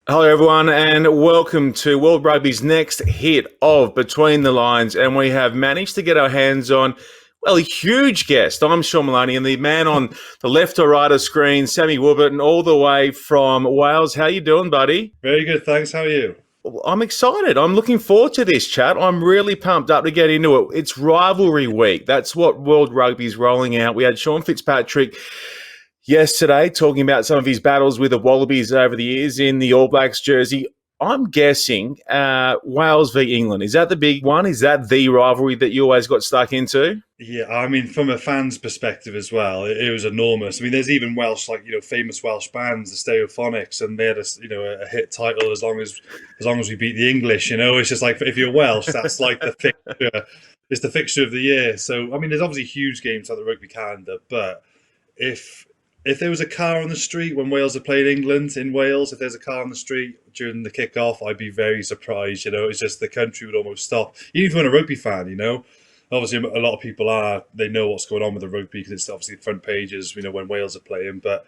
Hello, everyone, and welcome to World Rugby's next hit of Between the Lines. And we have managed to get our hands on, well, a huge guest. I'm Sean Maloney, and the man on the left or right of screen, Sammy Warburton, all the way from Wales. How you doing, buddy? Very good, thanks. How are you? I'm excited. I'm looking forward to this chat. I'm really pumped up to get into it. It's Rivalry Week. That's what World Rugby's rolling out. We had Sean Fitzpatrick yesterday talking about some of his battles with the Wallabies over the years in the All Blacks jersey. I'm guessing Wales v England. Is that the big one? Is that the rivalry that you always got stuck into? Yeah, I mean, from a fan's perspective as well, it was enormous. I mean, there's even Welsh, famous Welsh bands, the Stereophonics, and they had a hit title as long as we beat the English. It's just like if you're Welsh, that's like the fixture. It's the fixture of the year. So, I mean, there's obviously huge games like the rugby calendar, but if there was a car on the street when Wales are playing England in Wales, if there's a car on the street during the kickoff, I'd be very surprised. It's just the country would almost stop. Even if you're a rugby fan, obviously a lot of people they know what's going on with the rugby because it's obviously front pages, when Wales are playing, but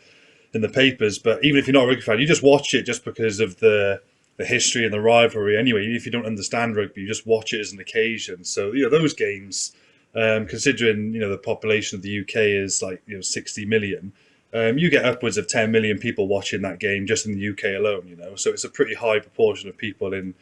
in the papers. But even if you're not a rugby fan, you just watch it just because of the history and the rivalry. Anyway, even if you don't understand rugby, you just watch it as an occasion. So those games, considering the population of the UK is 60 million. You get upwards of 10 million people watching that game just in the UK alone, So it's a pretty high proportion of people in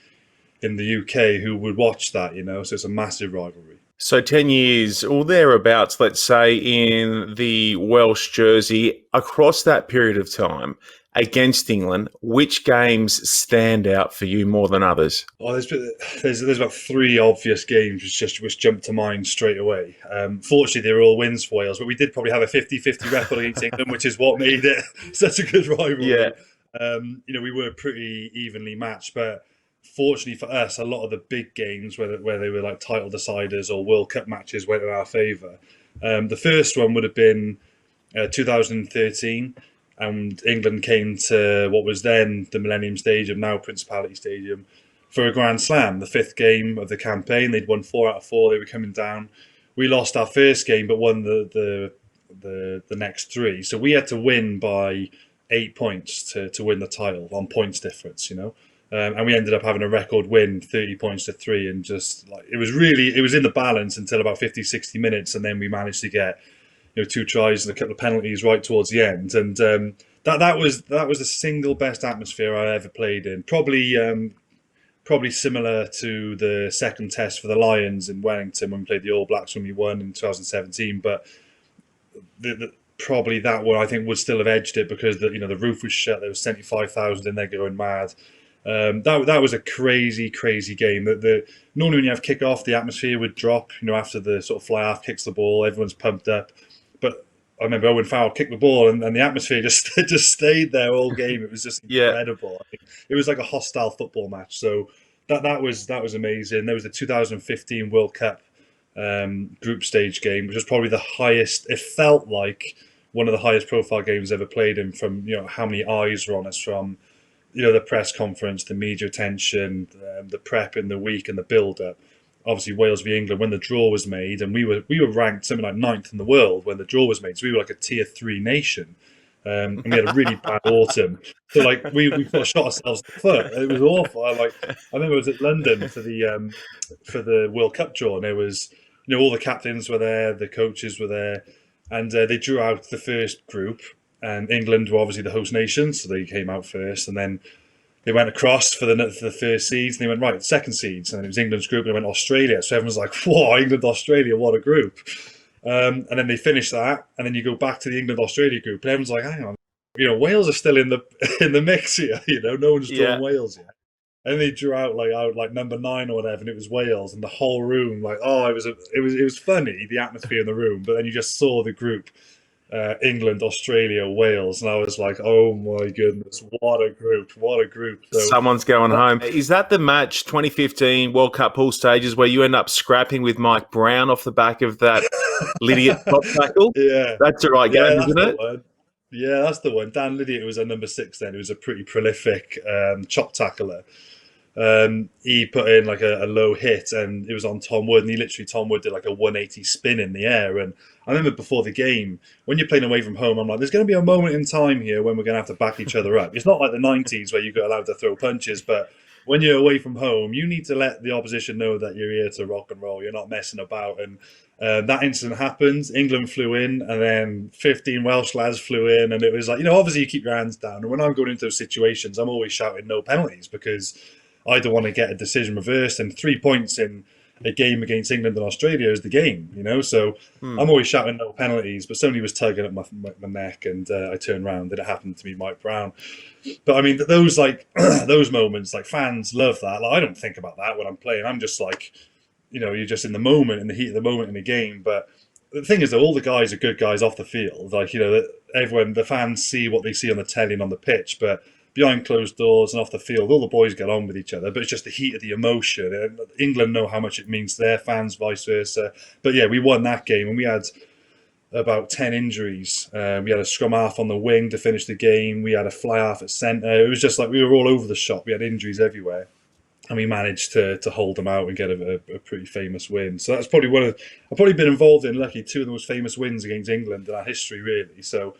the UK who would watch that, So it's a massive rivalry. So 10 years or thereabouts, let's say, in the Welsh jersey, across that period of time against England, which games stand out for you more than others? Oh, there's about three obvious games which jump to mind straight away. Fortunately, they were all wins for Wales, but we did probably have a 50-50 record against England, which is what made it such a good rivalry. Yeah. We were pretty evenly matched, but fortunately for us, a lot of the big games where they were like title deciders or World Cup matches went in our favour. The first one would have been 2013. And England came to what was then the Millennium Stadium, now Principality Stadium, for a Grand Slam, the fifth game of the campaign. They'd won 4 out of 4. They were coming down. We lost our first game, but won the next 3. So we had to win by 8 points to win the title on points difference, and we ended up having a record win, 30 points to 3, and just it was in the balance until about 50, 60 minutes, and then we managed to get 2 tries and a couple of penalties right towards the end, and that was the single best atmosphere I ever played in. Probably similar to the second test for the Lions in Wellington when we played the All Blacks when we won in 2017. But probably that one I think would still have edged it because the roof was shut. There was 75,000 in there going mad. That was a crazy game. Normally when you have kick off, the atmosphere would drop. After the sort of fly half kicks the ball, everyone's pumped up. But I remember Owen Farrell kicked the ball, and the atmosphere just stayed there all game. It was just incredible. I think it was like a hostile football match. So that was amazing. There was the 2015 World Cup group stage game, which was probably the highest. It felt like one of the highest profile games ever played in. From how many eyes were on us, from the press conference, the media attention, the prep in the week, and the build up. Obviously Wales v England when the draw was made, and we were ranked something like 9th in the world when the draw was made, so we were like a tier 3 nation, and we had a really bad autumn, so we sort of shot ourselves in the foot. It was awful. I remember I was at London for the World Cup draw, and there was all the captains were there, the coaches were there, and they drew out the first group, and England were obviously the host nation, so they came out first, and then they went across for the first seeds, and they went, right, second seeds, and it was England's group, and they went Australia. So everyone's like, whoa, England, Australia, what a group. And then they finished that, and then you go back to the England-Australia group, and everyone's like, hang on, Wales are still in the mix here, no one's drawn Wales yet. And they drew out like number 9 or whatever, and it was Wales, and the whole room, it was funny, the atmosphere in the room, but then you just saw the group, England, Australia, Wales, and I was like, oh my goodness, what a group. So, someone's going home. Is that the match 2015 World Cup pool stages where you end up scrapping with Mike Brown off the back of that Lydiate top tackle? Yeah, that's the right game, isn't it? Yeah, that's the one. Dan Lydiate was a number 6 then. He was a pretty prolific chop tackler. He put in like a low hit, and it was on Tom Wood, and Tom Wood did like a 180 spin in the air. And I remember before the game, when you're playing away from home, I'm like, there's going to be a moment in time here when we're going to have to back each other up. It's not like the 90s where you got allowed to throw punches, but when you're away from home, you need to let the opposition know that you're here to rock and roll. You're not messing about. And that incident happened. England flew in, and then 15 Welsh lads flew in, and it was like, obviously you keep your hands down. And when I'm going into those situations, I'm always shouting no penalties, because I don't want to get a decision reversed. And 3 points in a game against England and Australia is the game, So I'm always shouting no penalties, but somebody was tugging at my neck, and I turned around, and it happened to be Mike Brown. But I mean, those those moments, like, fans love that. Like, I don't think about that when I'm playing. I'm just like, you're just in the moment, in the heat of the moment in the game. But the thing is that all the guys are good guys off the field. Like, everyone, the fans see what they see on the telly and on the pitch, but behind closed doors and off the field, all the boys get on with each other. But it's just the heat of the emotion. And England know how much it means to their fans, vice versa. But yeah, we won that game, and we had about 10 injuries. We had a scrum half on the wing to finish the game. We had a fly half at centre. It was just like we were all over the shop. We had injuries everywhere, and we managed to hold them out and get a pretty famous win. So that's probably I've probably been involved in, lucky, two of the most famous wins against England in our history, really. So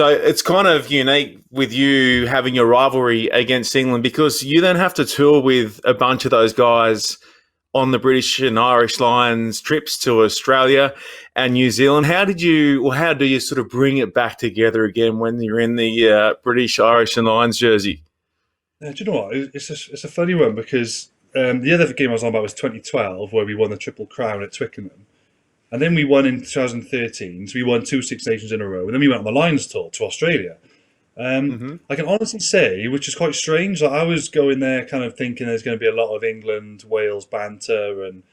it's kind of unique with you having a rivalry against England, because you then have to tour with a bunch of those guys on the British and Irish Lions trips to Australia and New Zealand. How do you sort of bring it back together again when you're in the British, Irish and Lions jersey? do you know what? It's a funny one, because the other game I was on about was 2012, where we won the Triple Crown at Twickenham. And then we won in 2013, so we won 2 Six Nations in a row. And then we went on the Lions tour to Australia. I can honestly say, which is quite strange, like, I was going there kind of thinking there's going to be a lot of England, Wales banter, and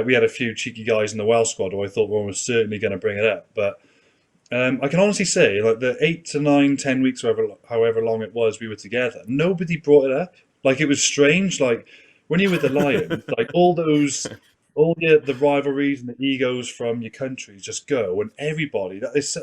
we had a few cheeky guys in the Welsh squad who I thought were almost certainly going to bring it up. But I can honestly say, like, the 8 to 9, 10 weeks, however long it was we were together, nobody brought it up. Like, it was strange. Like, when you're with the Lions, like, the rivalries and the egos from your countries just go, and everybody, it's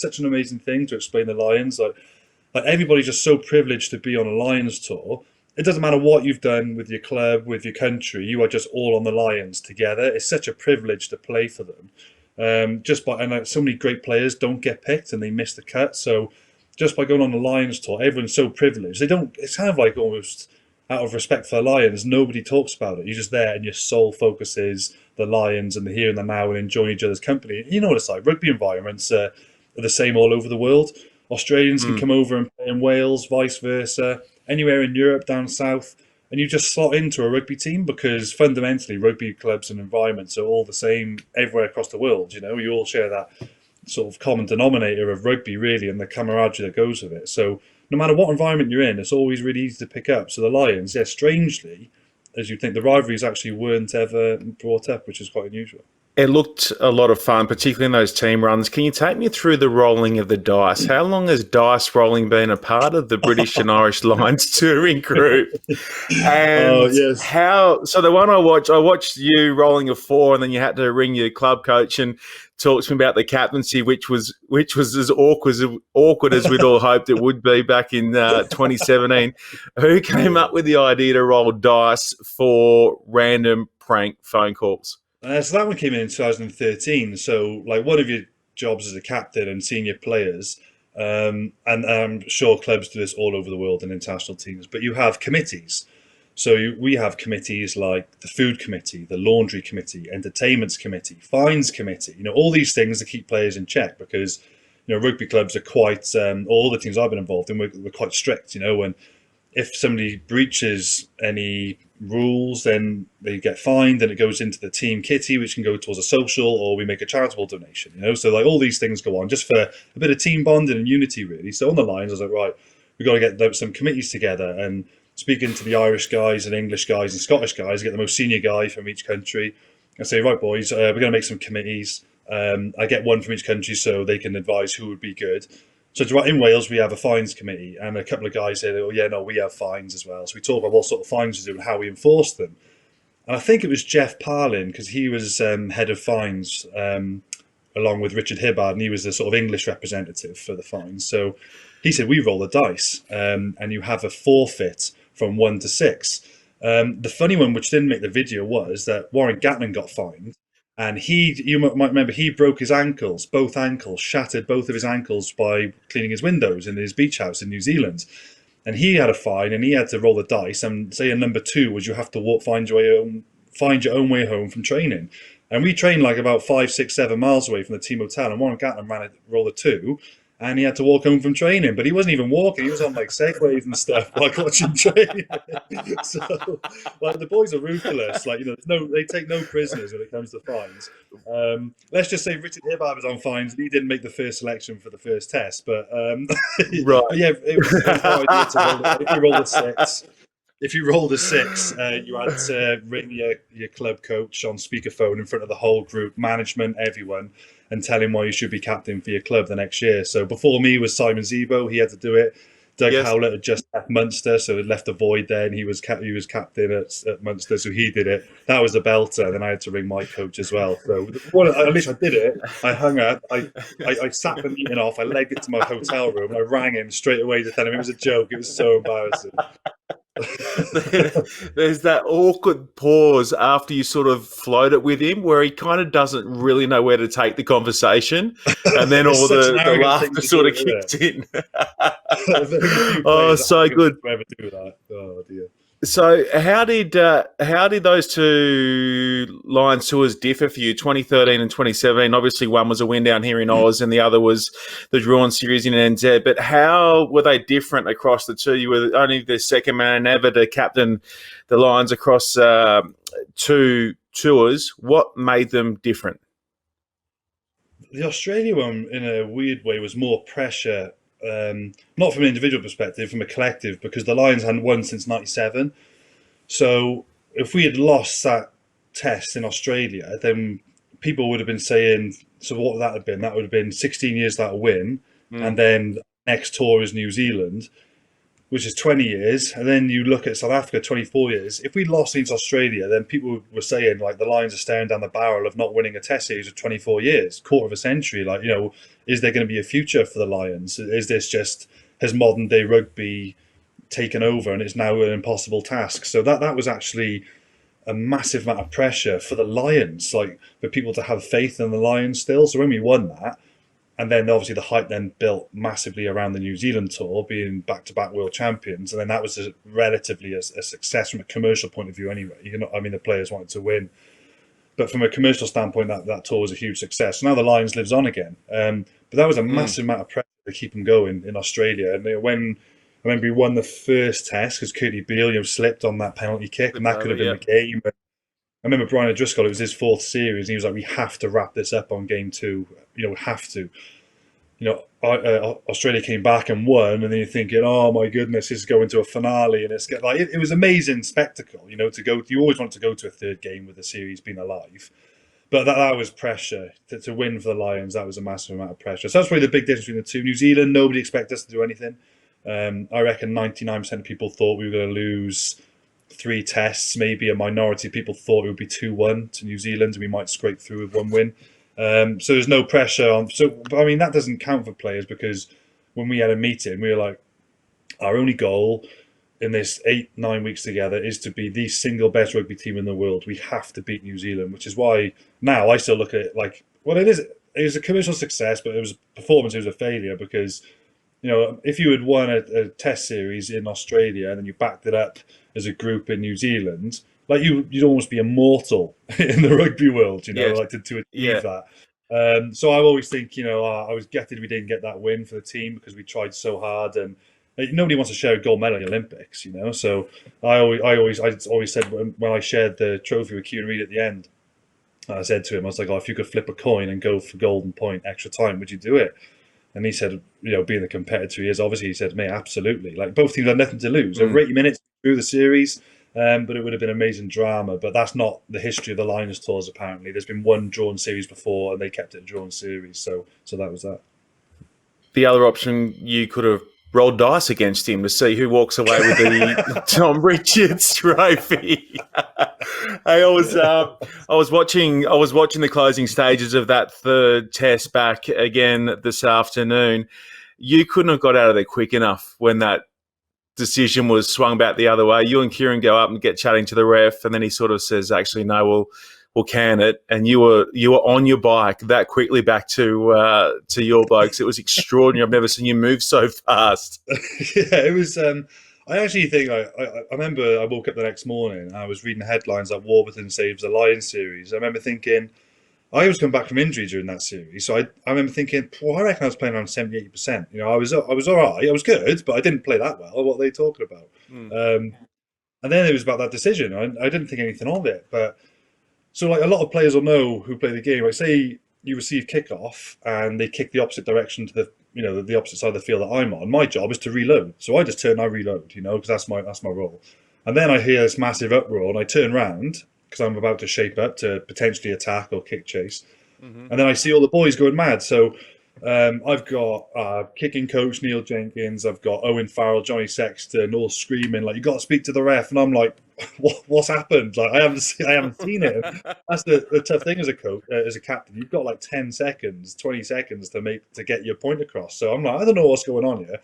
such an amazing thing to explain the Lions. Like, everybody's just so privileged to be on a Lions tour. It doesn't matter what you've done with your club, with your country, you are just all on the Lions together. It's such a privilege to play for them. So many great players don't get picked and they miss the cut. So just by going on the Lions tour, everyone's so privileged. It's kind of like, almost out of respect for the Lions, nobody talks about it. You're just there, and your sole focus is the Lions and the here and the now, and enjoying each other's company. You know what it's like. Rugby environments are the same all over the world. Australians can come over and play in Wales, vice versa, anywhere in Europe, down south, and you just slot into a rugby team, because fundamentally rugby clubs and environments are all the same everywhere across the world. You all share that sort of common denominator of rugby, really, and the camaraderie that goes with it. So no matter what environment you're in, it's always really easy to pick up. So the Lions, yeah, strangely, as you think, the rivalries actually weren't ever brought up, which is quite unusual. It looked a lot of fun, particularly in those team runs. Can you take me through the rolling of the dice? How long has dice rolling been a part of the British and Irish Lions touring group? And yes. So the one I watched you rolling a 4, and then you had to ring your club coach and talk to me about the captaincy, which was as awkward as we'd all hoped it would be back in 2017. Who came up with the idea to roll dice for random prank phone calls? So that one came in 2013. So, like, one of your jobs as a captain and senior players, and I'm sure clubs do this all over the world in international teams, but you have committees. So we have committees like the food committee, the laundry committee, entertainments committee, fines committee. All these things to keep players in check, because rugby clubs are quite, all the teams I've been involved in, we're quite strict. And if somebody breaches any rules, then they get fined, and it goes into the team kitty, which can go towards a social, or we make a charitable donation. So, like, all these things go on just for a bit of team bonding and unity, really. So on the Lions, I was like, right, we've got to get some committees together, and speaking to the Irish guys and English guys and Scottish guys, get the most senior guy from each country, and say, right, boys, we're going to make some committees. I get one from each country so they can advise who would be good. So in Wales, we have a fines committee, and a couple of guys said, oh, yeah, no, we have fines as well. So we talk about what sort of fines we do and how we enforce them. And I think it was Jeff Parlin, because he was head of fines, along with Richard Hibbard, and he was the sort of English representative for the fines. So he said, we roll the dice, and you have a forfeit from 1 to 6. The funny one, which didn't make the video, was that Warren Gatland got fined, and you might remember, he broke his ankles, both ankles, shattered both of his ankles by cleaning his windows in his beach house in New Zealand. And he had a fine, and he had to roll the dice. And say a number two was you have to find your own way home from training. And we trained like about 5, 6, 7 miles away from the team hotel, and Warren Gatland ran a roll a two, and he had to walk home from training. But he wasn't even walking; he was on like segways and stuff, like watching training. So, like, the boys are ruthless. Like, they take no prisoners when it comes to fines. Let's just say Richard Hibbard was on fines, and he didn't make the first selection for the first test. But Right. but yeah, it was no idea to roll. If you roll a six. If you rolled a six, you had to ring your club coach on speakerphone in front of the whole group, management, everyone, and tell him why you should be captain for your club the next year. So before me was Simon Zebo. He had to do it. Doug Howlett had just left Munster, so it left a void there, and he was captain at Munster, so he did it. That was a belter. And then I had to ring my coach as well. So at least I did it. I hung up. I sat the meeting off. I legged it to my hotel room, and I rang him straight away to tell him it was a joke. It was so embarrassing. There's that awkward pause after you sort of float it with him where he kind of doesn't really know where to take the conversation, and then all the laughter sort of kicks in. Oh, so good. Oh dear. So how did those two Lions tours differ for you, 2013 and 2017? Obviously, one was a win down here in Oz and the other was the drawn series in NZ. But how were they different across the two? You were only the second man ever to captain the Lions across two tours. What made them different? The Australia one, in a weird way, was more pressure. Not from an individual perspective, from a collective, because the Lions hadn't won since '97. So if we had lost that test in Australia, then people would have been saying, so what would that have been? That would have been 16 years without a win, and then next tour is New Zealand, which is 20 years. And then you look at South Africa, 24 years. If we lost against Australia, then people were saying, like, the Lions are staring down the barrel of not winning a test series of 24 years, quarter of a century. Like, is there going to be a future for the Lions? Is this just, has modern day rugby taken over and it's now an impossible task? So that was actually a massive amount of pressure for the Lions, like, for people to have faith in the Lions still. So when we won that, and then obviously the hype then built massively around the New Zealand tour, being back-to-back world champions. And then that was relatively a success from a commercial point of view anyway. The players wanted to win. But from a commercial standpoint, that tour was a huge success. So now the Lions lives on again. But that was a massive amount of pressure to keep them going in Australia. And when I remember we won the first test, because Curtly Beale slipped on that penalty kick, and that could have been the game. But I remember Brian O'Driscoll, it was his fourth series, and he was like, we have to wrap this up on game 2. We have to. Australia came back and won, and then you're thinking, oh my goodness, this is going to a finale, and it's like it was an amazing spectacle. To go. You always want to go to a third game with the series being alive, but that was pressure to win for the Lions. That was a massive amount of pressure. So that's probably the big difference between the two. New Zealand, nobody expected us to do anything. I reckon 99% of people thought we were going to lose 3 tests. Maybe a minority of people thought it would be 2-1 to New Zealand, and we might scrape through with 1 win. So there's no pressure on. That doesn't count for players, because when we had a meeting, we were like, our only goal in this 8-9 weeks together is to be the single best rugby team in the world. We have to beat New Zealand, which is why now I still look at it like, well, it was a commercial success, but it was a performance. It was a failure, because if you had won a test series in Australia and then you backed it up as a group in New Zealand, like you'd almost be immortal in the rugby world, like to achieve that. So I always think, I was gutted we didn't get that win for the team, because we tried so hard, and nobody wants to share a gold medal in the Olympics, So I always said, when I shared the trophy with Kieran Reid at the end, I said to him, I was like, if you could flip a coin and go for golden point extra time, would you do it? And he said, being the competitor he is, obviously, he said to me, absolutely. Like, both teams had nothing to lose. Over 80 minutes through the series. But it would have been amazing drama. But that's not the history of the Lions tours, apparently. There's been one drawn series before, and they kept it a drawn series. So that was that. The other option, you could have rolled dice against him to see who walks away with the Tom Richards trophy. I was watching the closing stages of that third test back again this afternoon. You couldn't have got out of there quick enough when that decision was swung back the other way. You and Kieran go up and get chatting to the ref, and then he sort of says, "Actually, no, we'll can it." And you were on your bike that quickly back to your blokes. It was extraordinary. I've never seen you move so fast. Yeah, it was. I actually think I remember I woke up the next morning and I was reading the headlines like Warburton saves the Lions series. I remember thinking I was coming back from injury during that series, so I remember thinking, well, I reckon I was playing around 70-80%. You know, I was all right. I was good, but I didn't play that well. What are they talking about? And then it was about that decision. I didn't think anything of it, but so like a lot of players will know who play the game. Like say you receive kickoff and they kick the opposite direction to the opposite side of the field that I'm on. My job is to reload, so I just turn, I reload, because that's my role. And then I hear this massive uproar, and I turn round because I'm about to shape up to potentially attack or kick chase, and then I see all the boys going mad. So I've got kicking coach Neil Jenkins, I've got Owen Farrell, Johnny Sexton, all screaming like, "You got to speak to the ref," and I'm like, What's happened? Like I haven't seen it. That's the tough thing as a coach, as a captain. You've got like 10 seconds, 20 seconds to get your point across. So I'm like, I don't know what's going on here.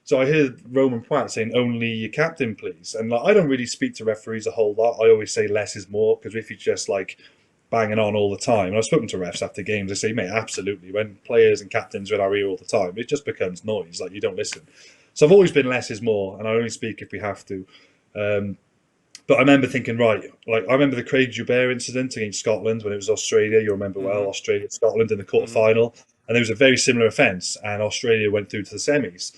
So I heard Roman Pratt saying, "Only your captain, please." And like, I don't really speak to referees a whole lot. I always say less is more, because if you just like banging on all the time, and I've spoken to refs after games, they say, "Mate, absolutely. When players and captains are in our ear all the time, it just becomes noise. Like you don't listen." So I've always been less is more, and I only speak if we have to. But I remember thinking, right, like I remember the Craig Joubert incident against Scotland when it was Australia. You remember well, Australia, Scotland in the quarter-final, and there was a very similar offence, and Australia went through to the semis.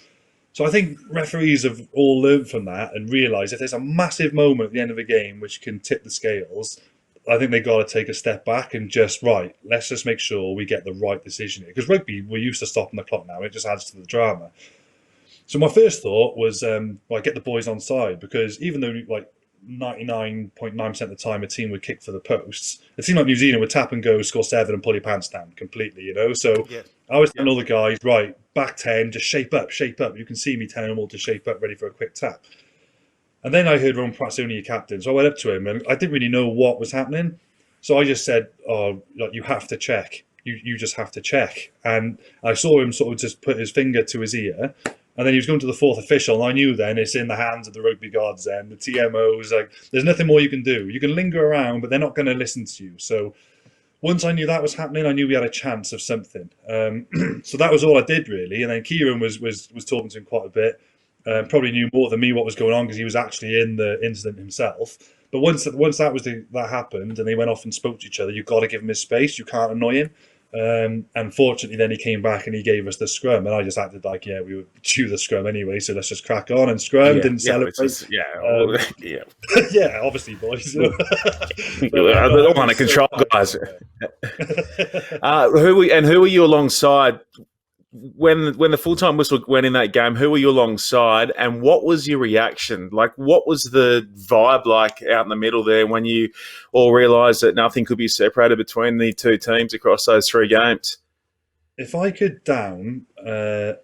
So I think referees have all learned from that and realised if there's a massive moment at the end of a game which can tip the scales, I think they got to take a step back and just, right, let's just make sure we get the right decision here. Because rugby, we're used to stopping the clock now. It just adds to the drama. So my first thought was, get the boys on side, because even though like 99.9% of the time a team would kick for the posts, it seemed like New Zealand would tap and go, score 7 and pull your pants down completely, So I was telling all the guys, right, back 10, just shape up. You can see me telling them all to shape up, ready for a quick tap. And then I heard Ron Pratt's only your captain. So I went up to him and I didn't really know what was happening. So I just said, "Oh, like, you have to check. You just have to check." And I saw him sort of just put his finger to his ear. And then he was going to the fourth official, and I knew then it's in the hands of the rugby gods then, the TMOs. Like, there's nothing more you can do. You can linger around, but they're not going to listen to you. So once I knew that was happening, I knew we had a chance of something. So that was all I did, really. And then Kieran was talking to him quite a bit. Probably knew more than me what was going on because he was actually in the incident himself. But once that happened and they went off and spoke to each other, you've got to give him his space. You can't annoy him. And fortunately, then he came back and he gave us the scrum, and I just acted like, we would chew the scrum anyway, so let's just crack on and scrum. Didn't celebrate. Yeah, obviously, boys. They're all under control, guys. Who were you alongside when the full-time whistle went in that game? Who were you alongside, and what was your reaction? Like, what was the vibe like out in the middle there when you all realised that nothing could be separated between the two teams across those 3 games? If I could down a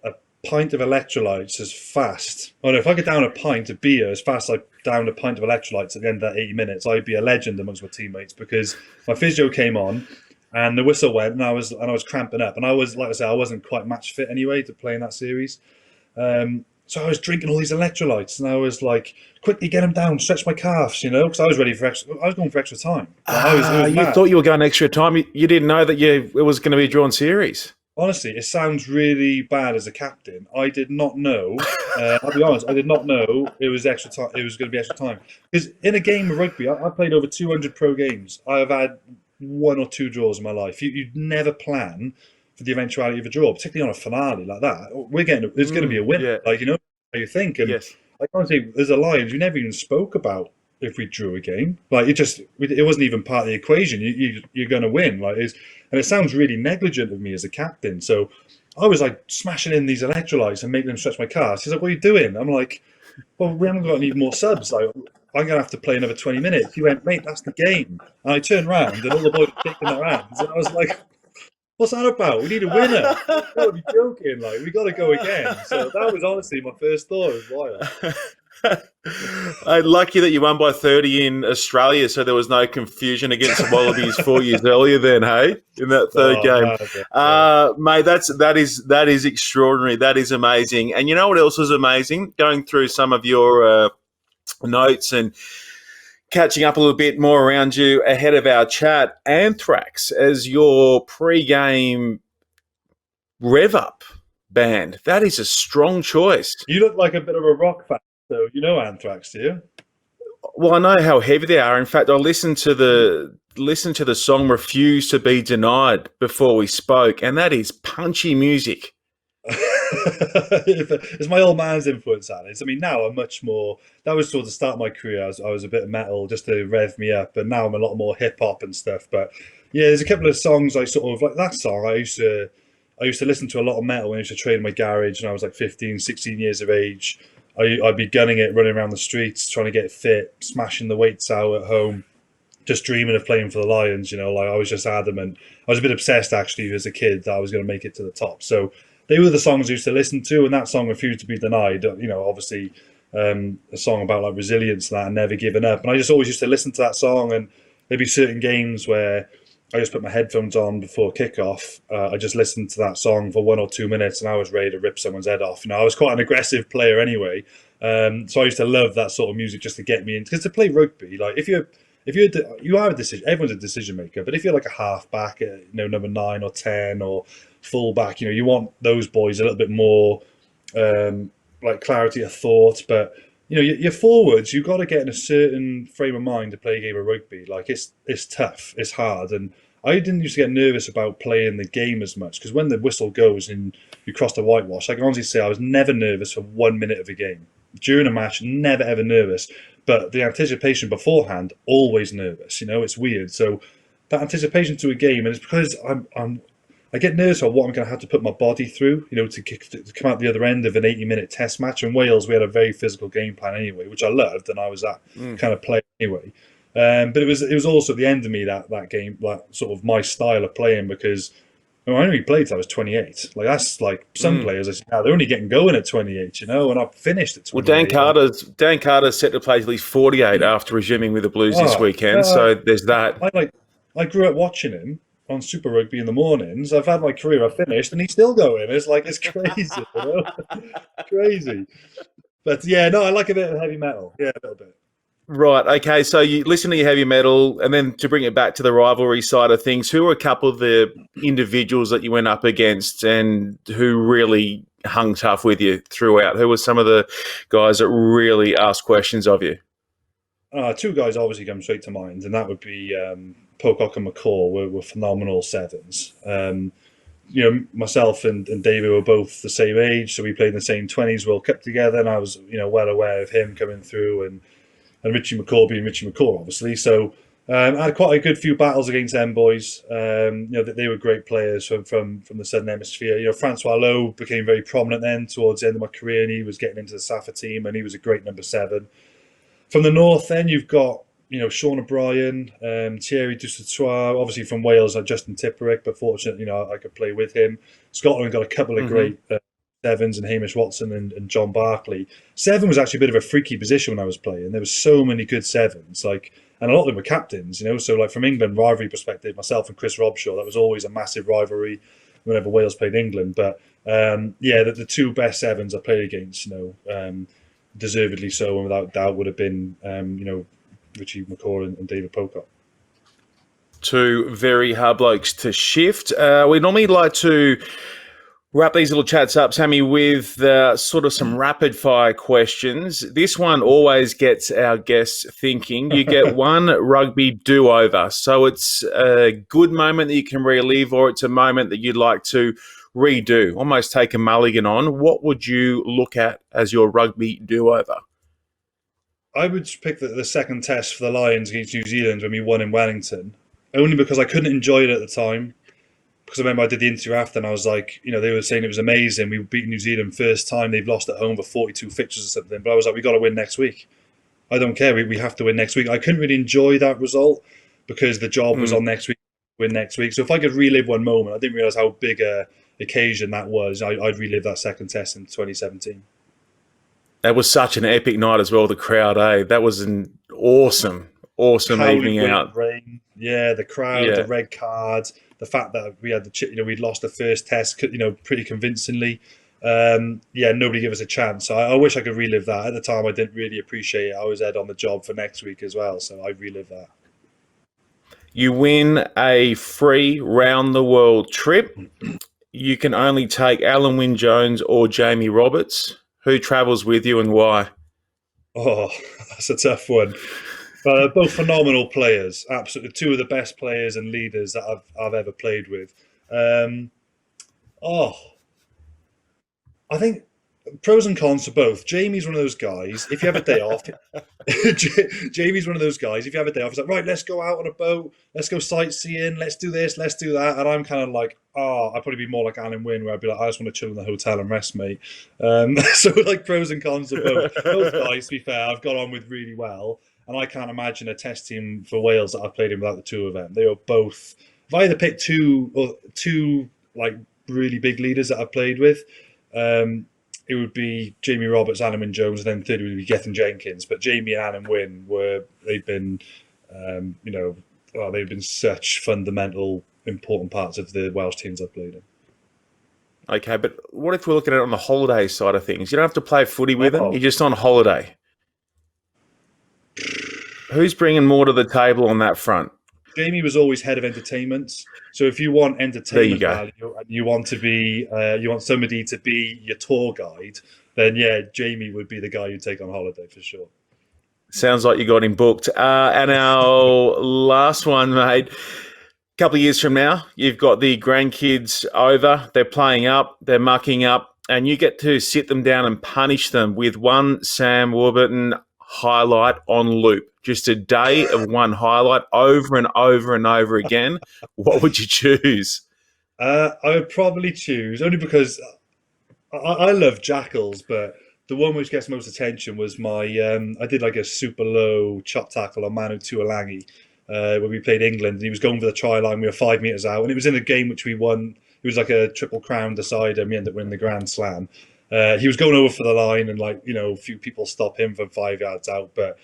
pint of electrolytes as fast, if I could down a pint of beer as fast as I downed a pint of electrolytes at the end of that 80 minutes, I'd be a legend amongst my teammates, because my physio came on and the whistle went, and I was cramping up, and I was, like I said, I wasn't quite match fit anyway to play in that series. So I was drinking all these electrolytes, and I was like, quickly get them down, stretch my calves, because I was ready for extra. I was going for extra time. You thought you were going extra time. You didn't know that it was going to be a drawn series. Honestly, it sounds really bad as a captain. I did not know. I'll be honest, I did not know it was extra time. It was going to be extra time, because in a game of rugby, I played over 200 pro games. I have had 1 or 2 draws in my life. You'd never plan for the eventuality of a draw, particularly on a finale like that. There's going to be a win, how you think. And I can't say there's a Lions, we never even spoke about if we drew a game. Like it wasn't even part of the equation. You're going to win. And it sounds really negligent of me as a captain. So I was like smashing in these electrolytes and making them stretch my calves. He's like, "What are you doing?" I'm like, "Well, we haven't got any more subs. Like, I'm going to have to play another 20 minutes. He went, "Mate, that's the game." And I turned around and all the boys were shaking their hands. And I was like, "What's that about? We need a winner." Don't be joking. Like, we got to go again. So that was honestly my first thought. It was wild. Lucky that you won by 30 in Australia, so there was no confusion against the Wallabies 4 years earlier. Then, hey, in that third Oh, game, man, yeah. mate, that is extraordinary. That is amazing. And you know what else is amazing? Going through some of your notes and catching up a little bit more around you ahead of our chat. Anthrax as your pre-game rev up band. That is a strong choice. You look like a bit of a rock fan, so you know Anthrax, do you? Well, I know how heavy they are. In fact, I listened to the song "Refuse to Be Denied" before we spoke, and that is punchy music. It's my old man's influence, Alex. I mean, now I'm much more. That was towards the start of my career. I was a bit of metal just to rev me up, and now I'm a lot more hip hop and stuff. But yeah, there's a couple of songs I sort of like that song. I used to listen to a lot of metal when I used to train in my garage, and I was like 15, 16 years of age. I'd be gunning it, running around the streets, trying to get fit, smashing the weights out at home, just dreaming of playing for the Lions. Like I was just adamant. I was a bit obsessed actually as a kid that I was going to make it to the top. So they were the songs I used to listen to, and that song "Refused to Be Denied." Obviously, a song about like resilience and that, and never giving up. And I just always used to listen to that song, and there'd be certain games where I just put my headphones on before kickoff. I just listened to that song for 1 or 2 minutes, and I was ready to rip someone's head off. I was quite an aggressive player anyway, so I used to love that sort of music just to get me in. Because to play rugby, like you are a decision, everyone's a decision maker. But if you're like a half back, number 9 or 10 or full back, you want those boys a little bit more like clarity of thought. But your forwards, you've got to get in a certain frame of mind to play a game of rugby. Like it's tough, it's hard, and I didn't used to get nervous about playing the game as much because when the whistle goes and you cross the whitewash, I can honestly say I was never nervous for 1 minute of a game during a match. Never ever nervous, but the anticipation beforehand, always nervous. It's weird. So that anticipation to a game, and it's because I get nervous about what I'm going to have to put my body through, to come out the other end of an 80-minute test match. In Wales, we had a very physical game plan anyway, which I loved, and I was that kind of player anyway. But it was also the end of me that game, that sort of my style of playing, because I only played till I was 28. Like that's like some players, I say, they're only getting going at 28, and I finished at 28. Well, Dan Carter's set to play till he's 48 after resuming with the Blues this weekend. So there's that. I grew up watching him on Super Rugby in the mornings. I've had my career, I've finished, and he's still going. It's crazy, crazy. But yeah, no, I like a bit of heavy metal. Yeah, a little bit. Right. Okay. So you listen to your heavy metal, and then to bring it back to the rivalry side of things, who were a couple of the individuals that you went up against and who really hung tough with you throughout? Who were some of the guys that really asked questions of you? Two guys obviously come straight to mind, and that would be Pocock and McCall were phenomenal sevens. Myself and David were both the same age, so we played in the same 20s World Cup together, and I was, well aware of him coming through, and Richie McCaw being Richie McCaw, obviously. So I had quite a good few battles against them boys. They were great players from the Southern Hemisphere. Francois Lowe became very prominent then towards the end of my career, and he was getting into the SAFA team, and he was a great number 7. From the north, then you've got Sean O'Brien, Thierry Dusautois, obviously from Wales, Justin Tipperick, but fortunately, I could play with him. Scotland got a couple of great sevens, and Hamish Watson and John Barkley. 7 was actually a bit of a freaky position when I was playing. There were so many good sevens, and a lot of them were captains, So like from England rivalry perspective, myself and Chris Robshaw, that was always a massive rivalry whenever Wales played England. But the two best sevens I played against, deservedly so, and without doubt would have been, Richie McCaw and David Pocock. Two very hard blokes to shift. We normally like to wrap these little chats up, Sammy, with sort of some rapid fire questions. This one always gets our guests thinking. You get one rugby do-over. So it's a good moment that you can relive, or it's a moment that you'd like to redo, almost take a mulligan on. What would you look at as your rugby do-over? I would pick the second test for the Lions against New Zealand when we won in Wellington, only because I couldn't enjoy it at the time. Because I remember I did the interview after, and I was like, they were saying it was amazing. We beat New Zealand first time they've lost at home for 42 fixtures or something. But I was like, we got to win next week. I don't care. We have to win next week. I couldn't really enjoy that result because the job was on next week, win next week. So if I could relive one moment, I didn't realise how big a occasion that was. I'd relive that second test in 2017. That was such an epic night as well, the crowd, eh? That was an awesome Howling evening wind, out. rain, yeah, the crowd, the Yeah. red cards, the fact that we had we'd lost the first test, pretty convincingly. Yeah, nobody gave us a chance. So I wish I could relive that. At the time, I didn't really appreciate it. I was head on the job for next week as well, so I relive that. You win a free round the world trip. You can only take Alan Wynne Jones or Jamie Roberts. Who travels with you and why? Oh, that's a tough one. Both phenomenal players, absolutely two of the best players and leaders that I've ever played with. Um, oh, I think pros and cons for both. Jamie's one of those guys. If you have a day off, Jamie's one of those guys. If you have a day off, he's like, right, let's go out on a boat, let's go sightseeing, let's do this, let's do that. And I'm kind of like, I'd probably be more like Alan Wynne, where I'd be like, I just want to chill in the hotel and rest, mate. So like pros and cons of both. Both guys, to be fair, I've got on with really well, and I can't imagine a test team for Wales that I've played in without the two of them. They are both. If I had to pick two like really big leaders that I've played with. It would be Jamie Roberts, Alan Wynne Jones, and then third would be Gethin Jenkins. But Jamie and Alan Wynne they've been such fundamental, important parts of the Welsh teams I've played in. Okay, but what if we're looking at it on the holiday side of things? You don't have to play footy with them. You're just on holiday. Who's bringing more to the table on that front? Jamie was always head of entertainments. So if you want entertainment value and you want somebody to be your tour guide, then yeah, Jamie would be the guy you take on holiday for sure. Sounds like you got him booked. And our last one, mate. A couple of years from now, you've got the grandkids over. They're playing up. They're mucking up. And you get to sit them down and punish them with one Sam Warburton highlight on loop. Just a day of one highlight over and over and over again. What would you choose? I would probably choose, only because I love jackals, but the one which gets most attention was I did like a super low chop tackle on Manu Tuolangi when we played England, and he was going for the try line. We were 5 meters out, and it was in a game which we won. It was like a triple crown decider, and we ended up winning the Grand Slam. He was going over for the line, and a few people stop him from 5 yards out, but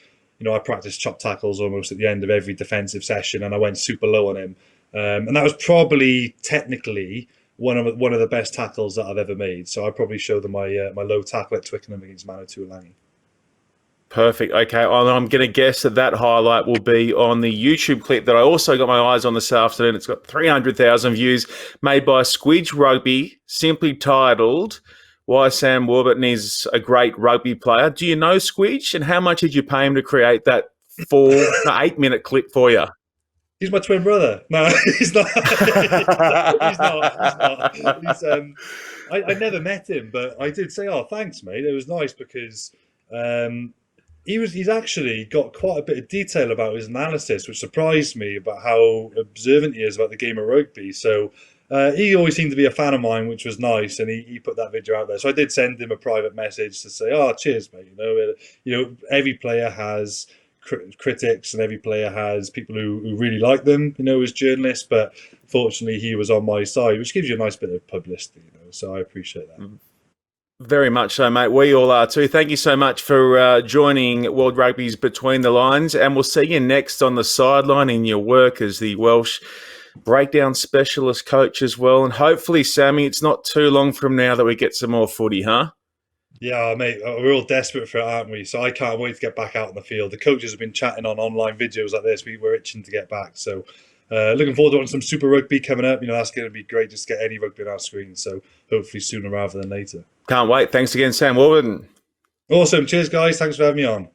I practiced chop tackles almost at the end of every defensive session, and I went super low on him. And that was probably technically one of the best tackles that I've ever made. So I probably show them my low tackle at Twickenham against Manu Tuolangi. Perfect. Okay, I'm going to guess that highlight will be on the YouTube clip that I also got my eyes on this afternoon. It's got 300,000 views, made by Squidge Rugby, simply titled "Why Sam Warburton is a Great Rugby Player." Do you know Squidge, and how much did you pay him to create that 8-minute clip for you? He's my twin brother. No, he's not. He's not. I never met him, but I did say, "Oh, thanks, mate." It was nice because he's actually got quite a bit of detail about his analysis, which surprised me about how observant he is about the game of rugby. So he always seemed to be a fan of mine, which was nice, and he put that video out there. So I did send him a private message to say, "Oh, cheers, mate." Every player has critics, and every player has people who really like them, as journalists. But fortunately, he was on my side, which gives you a nice bit of publicity. So I appreciate that. Very much so, mate. We all are too. Thank you so much for joining World Rugby's Between the Lines, and we'll see you next on the sideline in your work as the Welsh breakdown specialist coach as well. And hopefully, Sammy, it's not too long from now that we get some more footy, huh? Yeah, mate, we're all desperate for it, aren't we? So I can't wait to get back out on the field. The coaches have been chatting on online videos like this. We're itching to get back. So looking forward to watching some Super Rugby coming up. That's going to be great just to get any rugby on our screen. So hopefully sooner rather than later. Can't wait. Thanks again, Sam Warburton. Awesome. Cheers, guys. Thanks for having me on.